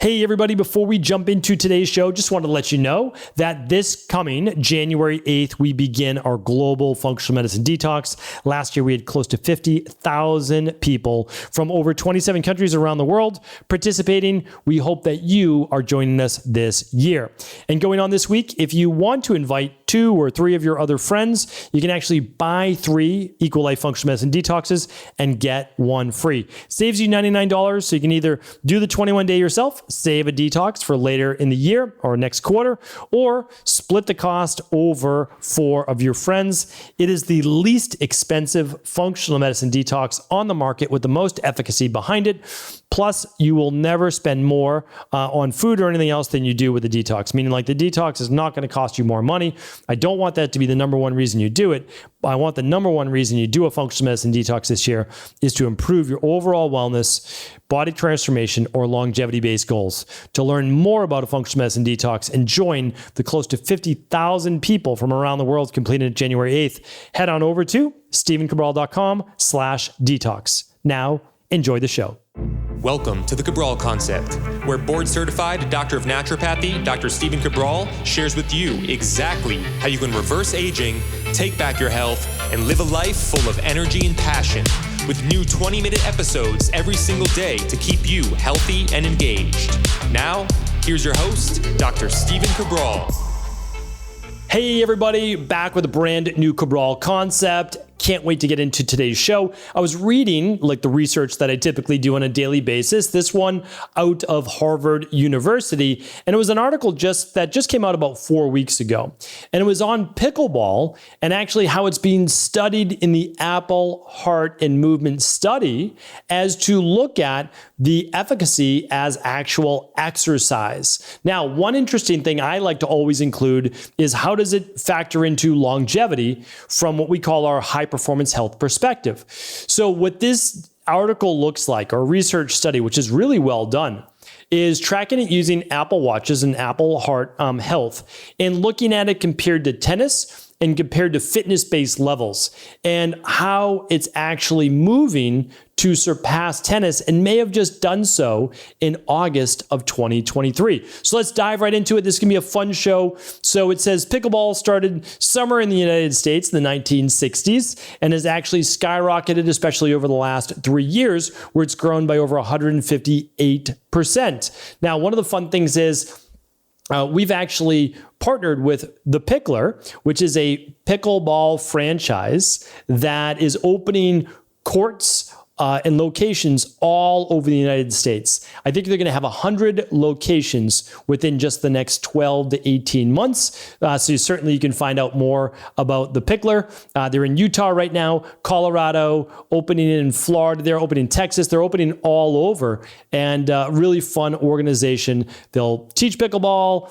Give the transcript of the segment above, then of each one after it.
Hey everybody, before we jump into today's show, just wanted to let you know that this coming January 8th, we begin our global functional medicine detox. Last year, we had close to 50,000 people from over 27 countries around the world participating. We hope that you are joining us this year. And going on this week, if you want to invite 2 or 3 of your other friends, you can actually buy 3 Equal Life Functional Medicine Detoxes and get 1 free. Saves you $99, so you can either do the 21-day yourself, save a detox for later in the year or next quarter, or split the cost over 4 of your friends. It is the least expensive functional medicine detox on the market with the most efficacy behind it. Plus, you will never spend more on food or anything else than you do with the detox, meaning like the detox is not going to cost you more money. I don't want that to be the number one reason you do it. I want the number one reason you do a functional medicine detox this year is to improve your overall wellness, body transformation, or longevity-based goals. To learn more about a functional medicine detox and join the close to 50,000 people from around the world completing it January 8th, head on over to stevencabral.com/detox. Now, enjoy the show. Welcome to the Cabral Concept, where board-certified Doctor of Naturopathy, Dr. Stephen Cabral, shares with you exactly how you can reverse aging, take back your health, and live a life full of energy and passion, with new 20-minute episodes every single day to keep you healthy and engaged. Now, here's your host, Dr. Stephen Cabral. Hey everybody, back with a brand new Cabral Concept. Can't wait to get into today's show. I was reading like the research that I typically do on a daily basis, this one out of Harvard University, and it was an article that just came out about 4 weeks ago. And it was on pickleball and actually how it's being studied in the Apple Heart and Movement Study as to look at the efficacy as actual exercise. Now, one interesting thing I like to always include is how does it factor into longevity from what we call our high performance health perspective. So what this article looks like, or research study, which is really well done, is tracking it using Apple Watches and Apple Heart Health and looking at it compared to tennis and compared to fitness-based levels and how it's actually moving to surpass tennis and may have just done so in August of 2023. So let's dive right into it. This is going to be a fun show. So it says pickleball started somewhere in the United States in the 1960s and has actually skyrocketed, especially over the last 3 years, where it's grown by over 158%. Now, one of the fun things is we've actually partnered with the Pickler, which is a pickleball franchise that is opening courts and locations all over the United States. I think they're going to have 100 locations within just the next 12 to 18 months. So certainly you can find out more about the Pickler. They're in Utah right now, Colorado, opening in Florida, they're opening in Texas, they're opening all over, and really fun organization. They'll teach pickleball,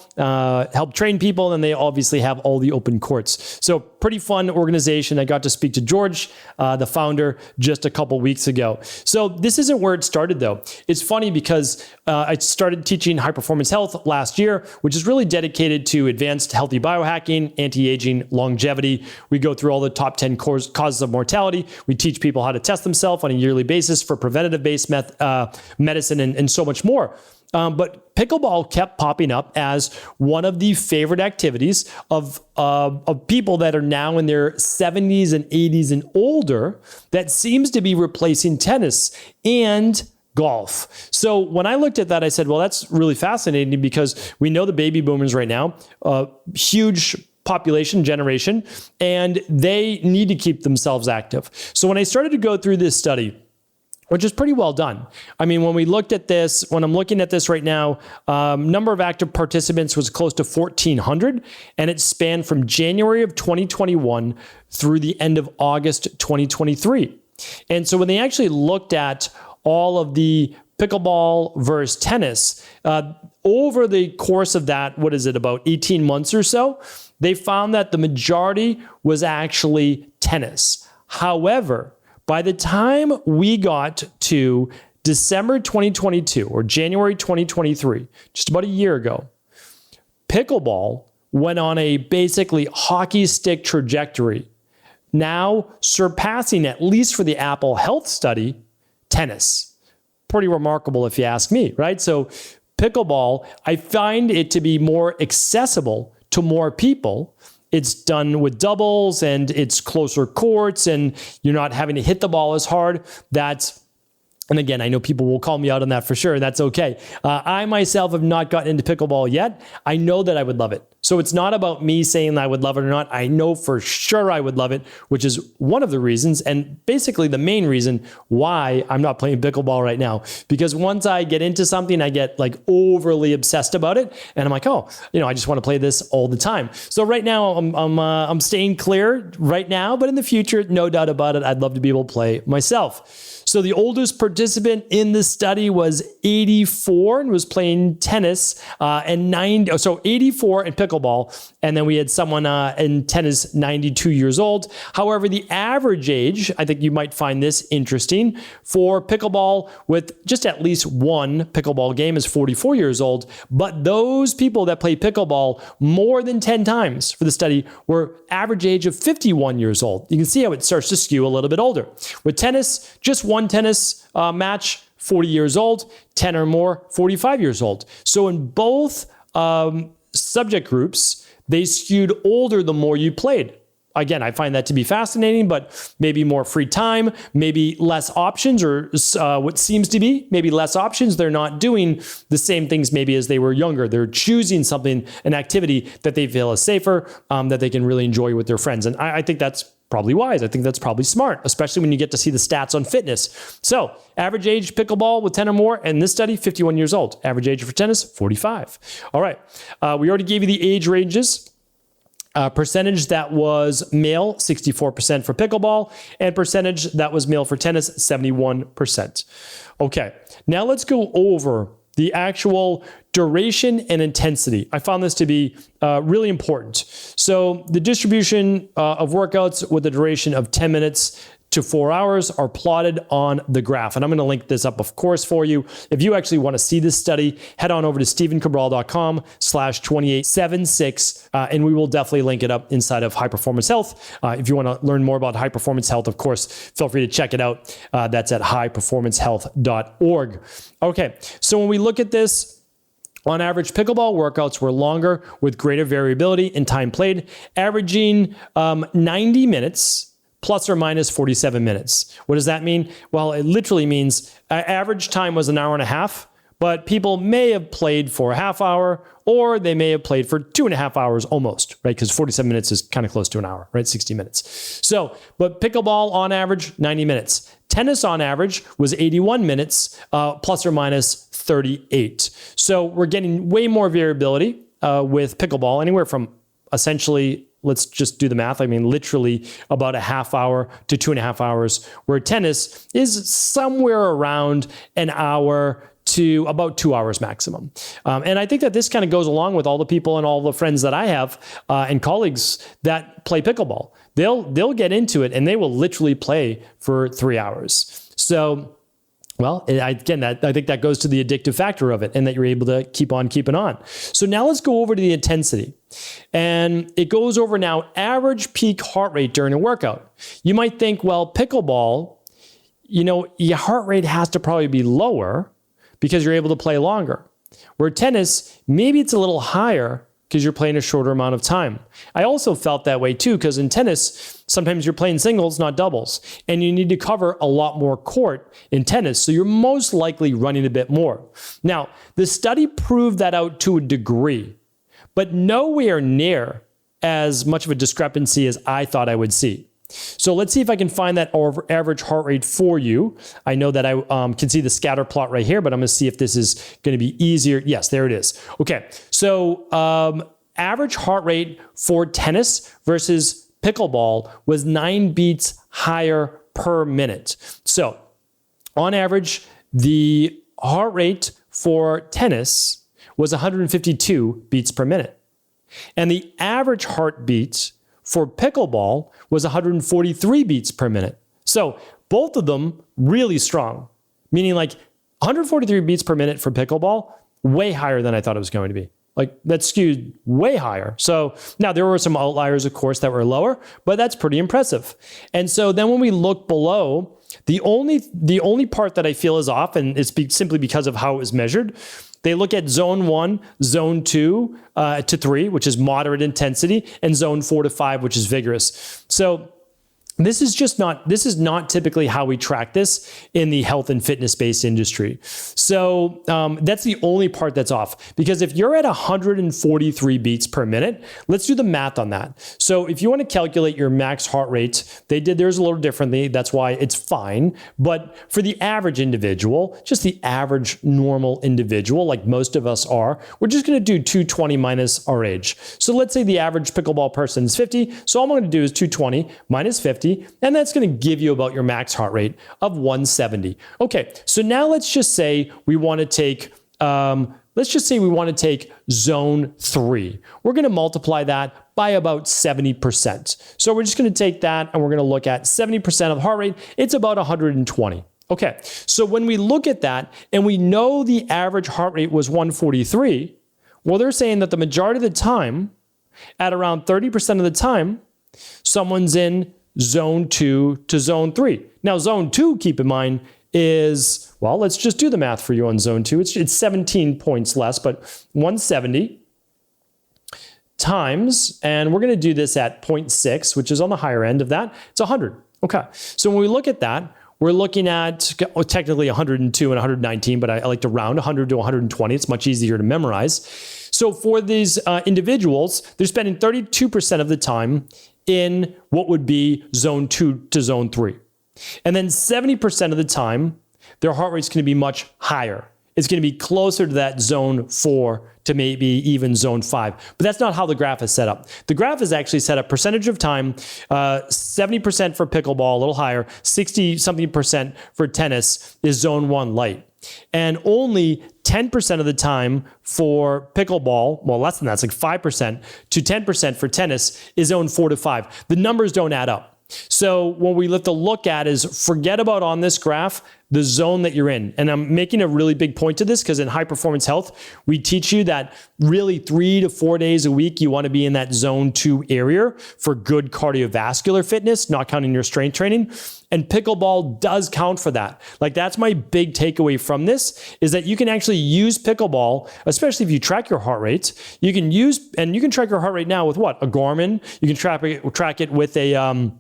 help train people, and they obviously have all the open courts. So pretty fun organization. I got to speak to George, the founder, just a couple weeks ago. So this isn't where it started though. It's funny because I started teaching high performance health last year, which is really dedicated to advanced healthy biohacking, anti-aging, longevity. We go through all the top 10 causes of mortality. We teach people how to test themselves on a yearly basis for preventative-based medicine and so much more. But pickleball kept popping up as one of the favorite activities of people that are now in their 70s and 80s and older that seems to be replacing tennis and golf. So when I looked at that, I said, well, that's really fascinating because we know the baby boomers right now, huge population generation, and they need to keep themselves active. So when I started to go through this study, which is pretty well done. I mean, when I'm looking at this right now, number of active participants was close to 1,400, and it spanned from January of 2021 through the end of August 2023. And so when they actually looked at all of the pickleball versus tennis, over the course of that, about 18 months or so, they found that the majority was actually tennis. However, by the time we got to December 2022 or January 2023, just about a year ago, pickleball went on a basically hockey stick trajectory, now surpassing, at least for the Apple Health study, tennis. Pretty remarkable if you ask me, right? So Pickleball, I find it to be more accessible to more people. It's done with doubles and it's closer courts and you're not having to hit the ball as hard. And again, I know people will call me out on that for sure. That's okay. I myself have not gotten into pickleball yet. I know that I would love it. So it's not about me saying I would love it or not. I know for sure I would love it, which is one of the reasons and basically the main reason why I'm not playing pickleball right now. Because once I get into something, I get like overly obsessed about it. And I'm like, oh, I just want to play this all the time. So right now I'm staying clear right now, but in the future, no doubt about it, I'd love to be able to play myself. So the oldest participant in this study was 84 and was playing tennis and 84 in pickleball. And then we had someone in tennis, 92 years old. However, the average age, I think you might find this interesting, for pickleball with just at least one pickleball game is 44 years old. But those people that play pickleball more than 10 times for the study were average age of 51 years old. You can see how it starts to skew a little bit older. With tennis, just one tennis match, 40 years old, 10 or more, 45 years old. So in both subject groups, they skewed older the more you played. Again, I find that to be fascinating, but maybe more free time, maybe less options, or what seems to be maybe less options. They're not doing the same things maybe as they were younger. They're choosing something, an activity that they feel is safer, that they can really enjoy with their friends. And I think that's probably wise. I think that's probably smart, especially when you get to see the stats on fitness. So average age pickleball with 10 or more, in this study, 51 years old. Average age for tennis, 45. All right. We already gave you the age ranges. Percentage that was male, 64% for pickleball, and percentage that was male for tennis, 71%. Okay, now let's go over the actual duration and intensity. I found this to be really important. So the distribution of workouts with a duration of 10 minutes to 4 hours are plotted on the graph. And I'm going to link this up, of course, for you. If you actually want to see this study, head on over to stephencabral.com/2876, and we will definitely link it up inside of High Performance Health. If you want to learn more about High Performance Health, of course, feel free to check it out. That's at highperformancehealth.org. Okay, so when we look at this, on average, pickleball workouts were longer with greater variability in time played, averaging 90 minutes plus or minus 47 minutes. What does that mean? Well, it literally means average time was an hour and a half, but people may have played for a half hour or they may have played for 2.5 hours almost, right? Because 47 minutes is kind of close to an hour, right? 60 minutes. So, but pickleball on average, 90 minutes. Tennis on average was 81 minutes, plus or minus 38. So we're getting way more variability with pickleball, anywhere from essentially, let's just do the math. I mean, literally about a half hour to 2.5 hours, where tennis is somewhere around an hour to about 2 hours maximum. And I think that this kind of goes along with all the people and all the friends that I have and colleagues that play pickleball. They'll get into it and they will literally play for 3 hours. So, well, again, I think that goes to the addictive factor of it and that you're able to keep on keeping on. So now let's go over to the intensity. And it goes over now average peak heart rate during a workout. You might think, well, pickleball, your heart rate has to probably be lower because you're able to play longer. Where tennis, maybe it's a little higher because you're playing a shorter amount of time. I also felt that way too, because in tennis, sometimes you're playing singles, not doubles, and you need to cover a lot more court in tennis, so you're most likely running a bit more. Now, the study proved that out to a degree, but nowhere near as much of a discrepancy as I thought I would see. So let's see if I can find that average heart rate for you. I know that I can see the scatter plot right here, but I'm going to see if this is going to be easier. Yes, there it is. Okay, so average heart rate for tennis versus pickleball was 9 beats higher per minute. So on average, the heart rate for tennis was 152 beats per minute. And the average heartbeat for pickleball was 143 beats per minute. So both of them really strong, meaning like 143 beats per minute for pickleball, way higher than I thought it was going to be. Like that skewed way higher. So now there were some outliers, of course, that were lower, but that's pretty impressive. And so then when we look below, the only part that I feel is off, and it's simply because of how it was measured, They look at zone 1, zone 2 to 3, which is moderate intensity, and zone 4 to 5, which is vigorous. So this is not typically how we track this in the health and fitness-based industry. So that's the only part that's off. Because if you're at 143 beats per minute, let's do the math on that. So if you want to calculate your max heart rate, they did theirs a little differently. That's why it's fine. But for the average individual, just the average normal individual, like most of us are, we're just going to do 220 minus our age. So let's say the average pickleball person is 50. So all I'm going to do is 220 minus 50. And that's going to give you about your max heart rate of 170. Okay, so now let's just say we want to take zone 3. We're going to multiply that by about 70%. So we're just going to take that and we're going to look at 70% of heart rate. It's about 120. Okay, so when we look at that and we know the average heart rate was 143, well, they're saying that the majority of the time, at around 30% of the time, someone's in zone 2 to zone 3. Now, zone 2, keep in mind, is, well, let's just do the math for you on zone 2. It's 17 points less, but 170 times, and we're going to do this at 0.6, which is on the higher end of that. It's 100. Okay. So when we look at that, we're looking at technically 102 and 119, but I like to round 100 to 120. It's much easier to memorize. So for these individuals, they're spending 32% of the time in what would be zone 2 to zone 3. And then 70% of the time, their heart rate's going to be much higher. It's going to be closer to that zone 4 to maybe even zone 5. But that's not how the graph is set up. The graph is actually set up percentage of time, 70% for pickleball, a little higher, 60-something% for tennis is zone 1 light. And only 10% of the time for pickleball, well, less than that, it's like 5% to 10% for tennis is zone 4 to 5. The numbers don't add up. So what we have to look at is forget about on this graph the zone that you're in. And I'm making a really big point to this because in high performance health, we teach you that really 3 to 4 days a week, you want to be in that zone 2 area for good cardiovascular fitness, not counting your strength training. And pickleball does count for that. Like that's my big takeaway from this is that you can actually use pickleball, especially if you track your heart rate. You can track your heart rate now with what? A Garmin. You can track it with a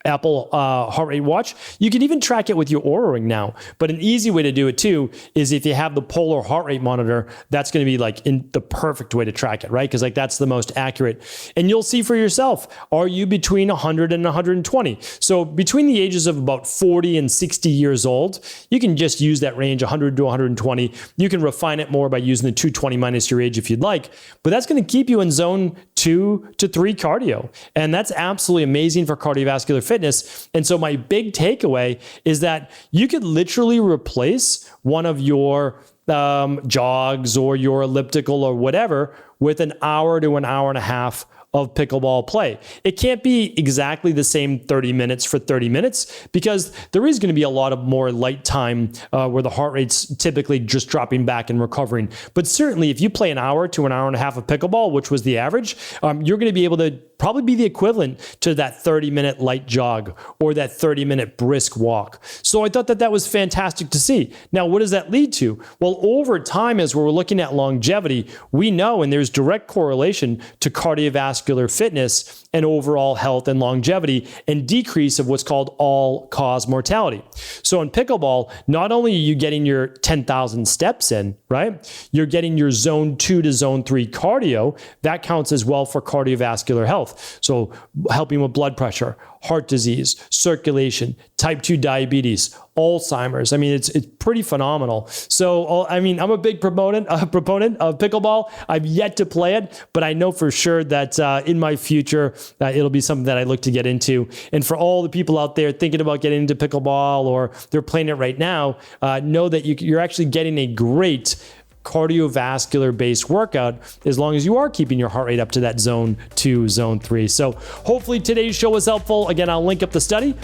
Apple heart rate watch. You can even track it with your Oura Ring now. But an easy way to do it too is if you have the Polar heart rate monitor, that's going to be like in the perfect way to track it, right? Because like that's the most accurate. And you'll see for yourself, are you between 100 and 120? So between the ages of about 40 and 60 years old, you can just use that range 100 to 120. You can refine it more by using the 220 minus your age if you'd like. But that's going to keep you in zone 2 to 3 cardio. And that's absolutely amazing for cardiovascular fitness. And so my big takeaway is that you could literally replace one of your jogs or your elliptical or whatever with an hour to an hour and a half of pickleball play. It can't be exactly the same 30 minutes for 30 minutes because there is going to be a lot of more light time where the heart rate's typically just dropping back and recovering. But certainly if you play an hour to an hour and a half of pickleball, which was the average, you're going to be able to probably be the equivalent to that 30-minute light jog or that 30-minute brisk walk. So I thought that that was fantastic to see. Now, what does that lead to? Well, over time, as we're looking at longevity, we know, and there's direct correlation to cardiovascular fitness and overall health and longevity and decrease of what's called all-cause mortality. So in pickleball, not only are you getting your 10,000 steps in, right? You're getting your zone 2 to zone 3 cardio. That counts as well for cardiovascular health. So helping with blood pressure, heart disease, circulation, type 2 diabetes, Alzheimer's. I mean, it's pretty phenomenal. So, I mean, I'm a big proponent of pickleball. I've yet to play it, but I know for sure that in my future, it'll be something that I look to get into. And for all the people out there thinking about getting into pickleball or they're playing it right now, know that you're actually getting a great cardiovascular based workout as long as you are keeping your heart rate up to that zone 2, zone 3. So hopefully today's show was helpful. Again, I'll link up the study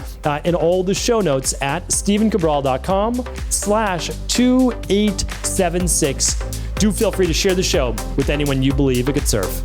in all the show notes at stevencabral.com/2876. Do feel free to share the show with anyone you believe it could serve.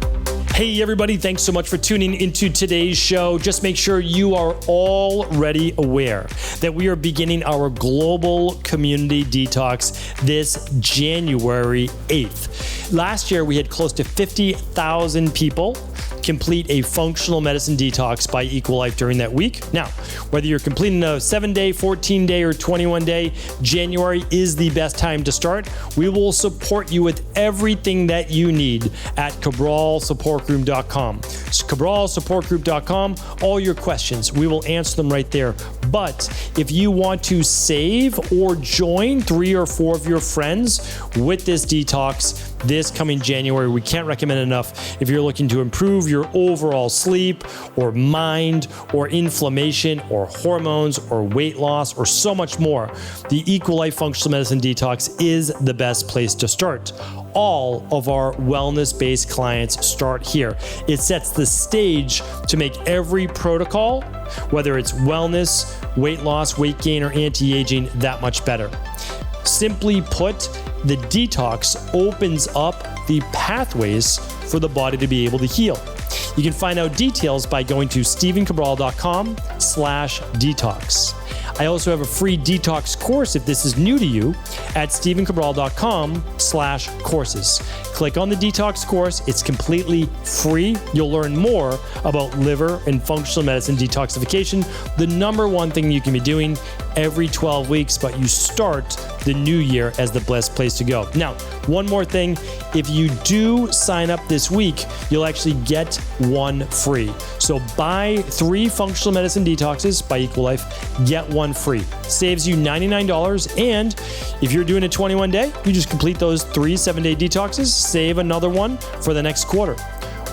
Hey everybody, thanks so much for tuning into today's show. Just make sure you are already aware that we are beginning our global community detox this January 8th. Last year, we had close to 50,000 people complete a functional medicine detox by Equal Life during that week. Now, whether you're completing a 7-day, 14-day, or 21-day, January is the best time to start. We will support you with everything that you need at CabralSupportGroup.com. So CabralSupportGroup.com, all your questions, we will answer them right there. But if you want to save or join 3 or 4 of your friends with this detox this coming January, we can't recommend it enough. If you're looking to improve your overall sleep or mind or inflammation or hormones or weight loss or so much more, the Equal Life Functional Medicine Detox is the best place to start. All of our wellness-based clients start here. It sets the stage to make every protocol, whether it's wellness, weight loss, weight gain, or anti-aging, that much better. Simply put, the detox opens up the pathways for the body to be able to heal. You can find out details by going to StephenCabral.com/detox. I also have a free detox course if this is new to you at StephenCabral.com/courses. Click on the detox course. It's completely free. You'll learn more about liver and functional medicine detoxification, the number one thing you can be doing every 12 weeks, but you start the new year as the best place to go. Now, one more thing, if you do sign up this week, you'll actually get 1 free. So buy 3 functional medicine detoxes by Equal Life, get 1 free. Saves you $99, and if you're doing a 21-day, you just complete those 3 7-day detoxes, save another one for the next quarter.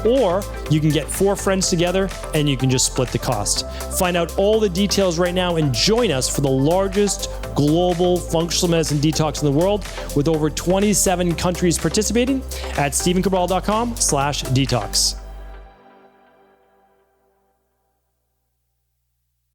Or you can get 4 friends together and you can just split the cost. Find out all the details right now and join us for the largest global functional medicine detox in the world with over 27 countries participating at StephenCabral.com/detox.